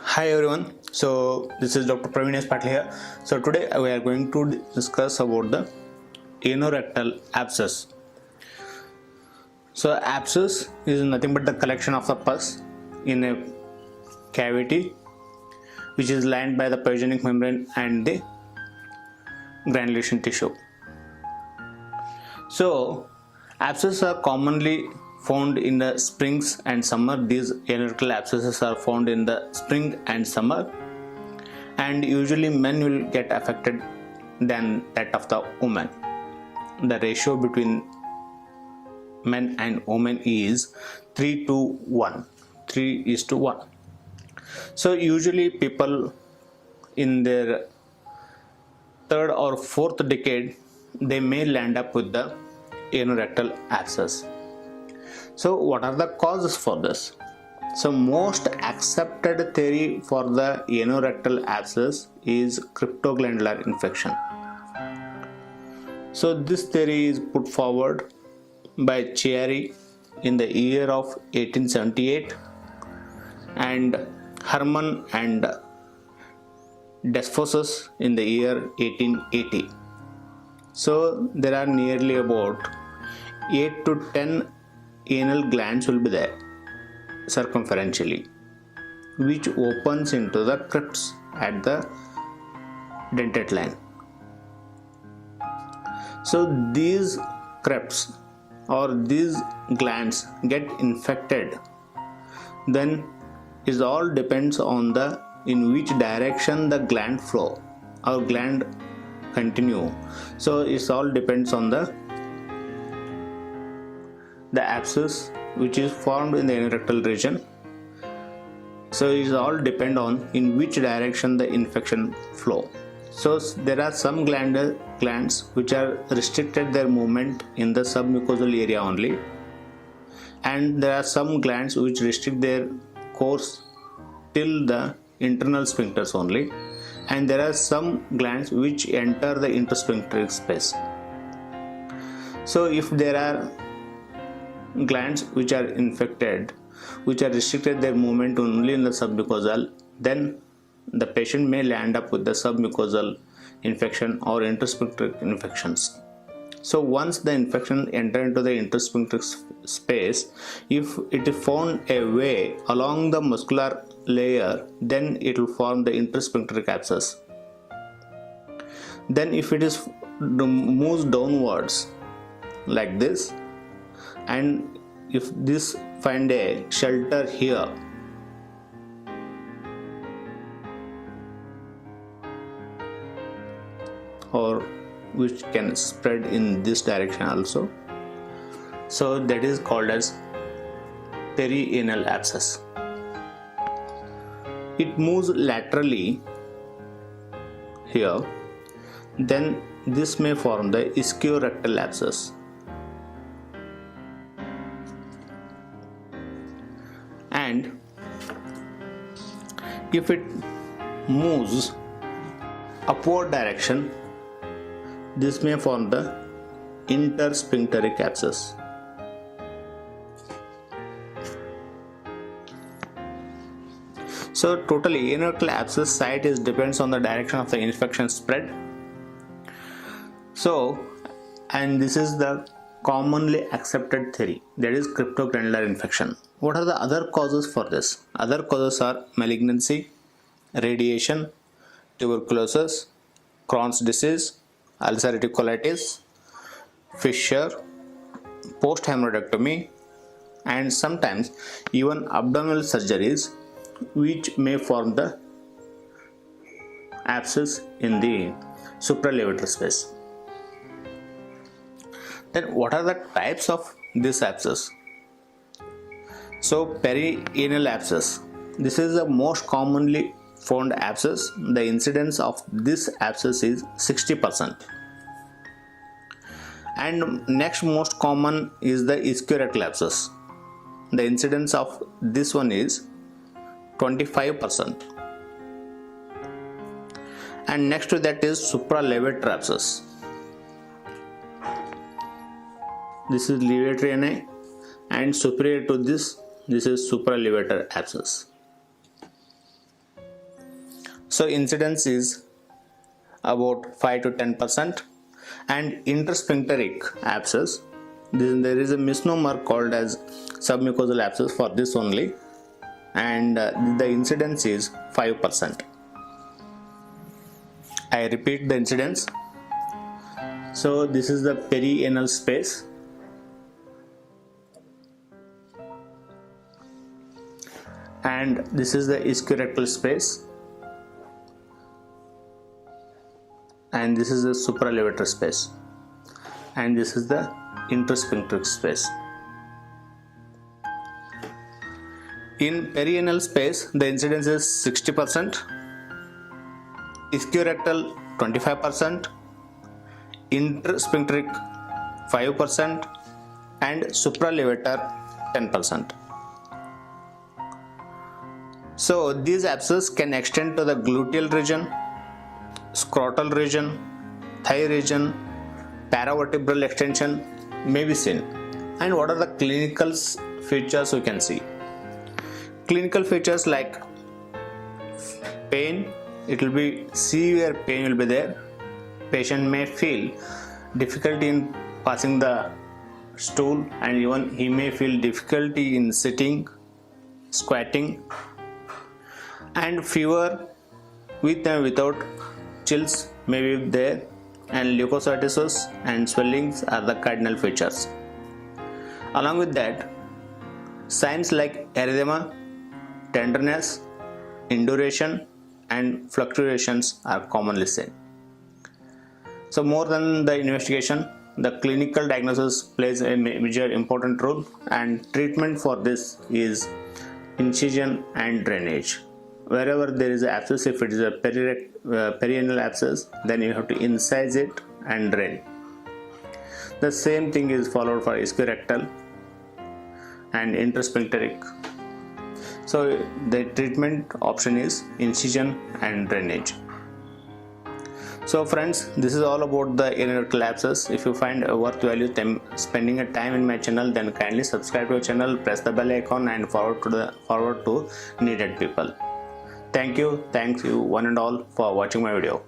Hi everyone. So this is Dr. Praveen Patil here. So today we are going to discuss about the anorectal abscess. So abscess is nothing but the collection of the pus in a cavity which is lined by the pyogenic membrane and the granulation tissue. So abscesses are commonly found in the springs and summer. These anorectal abscesses are found in the spring and summer, and usually men will get affected than that of the women. The ratio between men and women is 3 to 1. 3 is to 1. So usually people in their third or fourth decade, they may land up with the anorectal abscess. So what are the causes for this? So most accepted theory for the anorectal abscess is cryptoglandular infection. So this theory is put forward by Chiari in the year of 1878 and Hermanna and Desfosses in the year 1880. So there are nearly about 8 to 10 anal glands will be there circumferentially, which opens into the crypts at the dentate line. So these crypts or these glands get infected, then it all depends on the in which direction the gland flow or gland continue. So it all depends on the abscess which is formed in the anorectal region. So it all depend on in which direction the infection flow. So there are some glands which are restricted their movement in the submucosal area only, and there are some glands which restrict their course till the internal sphincters only, and there are some glands which enter the intersphincteric space. So if there are glands which are infected, which are restricted their movement only in the submucosal, then the patient may land up with the submucosal infection or intersphincteric infections. So once the infection enter into the intersphincteric space, if it is found a way along the muscular layer, then it will form the intersphincteric abscess. Then if it is moves downwards like this, and if this find a shelter here, or which can spread in this direction also, so that is called as perianal abscess. It moves laterally here, then this may form the ischiorectal abscess. And if it moves upward direction, this may form the intersphincteric abscess. So totally anorectal abscess site is depends on the direction of the infection spread. So, and this is the commonly accepted theory, that is cryptoglandular infection. What are the other causes for this? Other causes are malignancy, radiation, tuberculosis, Crohn's disease, ulcerative colitis, fissure, post-hemorrhoidectomy, and sometimes even abdominal surgeries, which may form the abscess in the supralevator space. Then what are the types of this abscess? So perianal abscess, this is the most commonly found abscess. The incidence of this abscess is 60%. And next most common is the ischiorectal abscess. The incidence of this one is 25%. And next to that is supralevator abscess. This is levator ani, and superior to this is supralevator abscess. So incidence is about 5 to 10%. And intersphincteric abscess, there is a misnomer called as submucosal abscess for this only, and the incidence is 5%. I repeat the incidence. So this is the perianal space, and this is the ischiorrectal space, and this is the supralevator space, and this is the intersphincteric space. In perianal space, the incidence is 60%, ischiorrectal 25%, intersphincteric 5%, and supralevator 10%. So these abscesses can extend to the gluteal region, scrotal region, thigh region, paravertebral extension may be seen. And what are the clinical features we can see? Clinical features like pain, it will be severe pain will be there. Patient may feel difficulty in passing the stool, and even he may feel difficulty in sitting, squatting, and fever with and without chills may be there, and leukocytosis and swellings are the cardinal features. Along with that, signs like erythema, tenderness, induration, and fluctuations are commonly seen. So more than the investigation, the clinical diagnosis plays a major important role, and treatment for this is incision and drainage. Wherever there is an abscess, if it is a perianal abscess, then you have to incise it and drain. The same thing is followed for ischiorrectal and intersphincteric. So the treatment option is incision and drainage. So friends, this is all about the rectal abscess. If you find worth value spending a time in my channel, then kindly subscribe to our channel, press the bell icon, and forward to needed people. Thank you one and all for watching my video.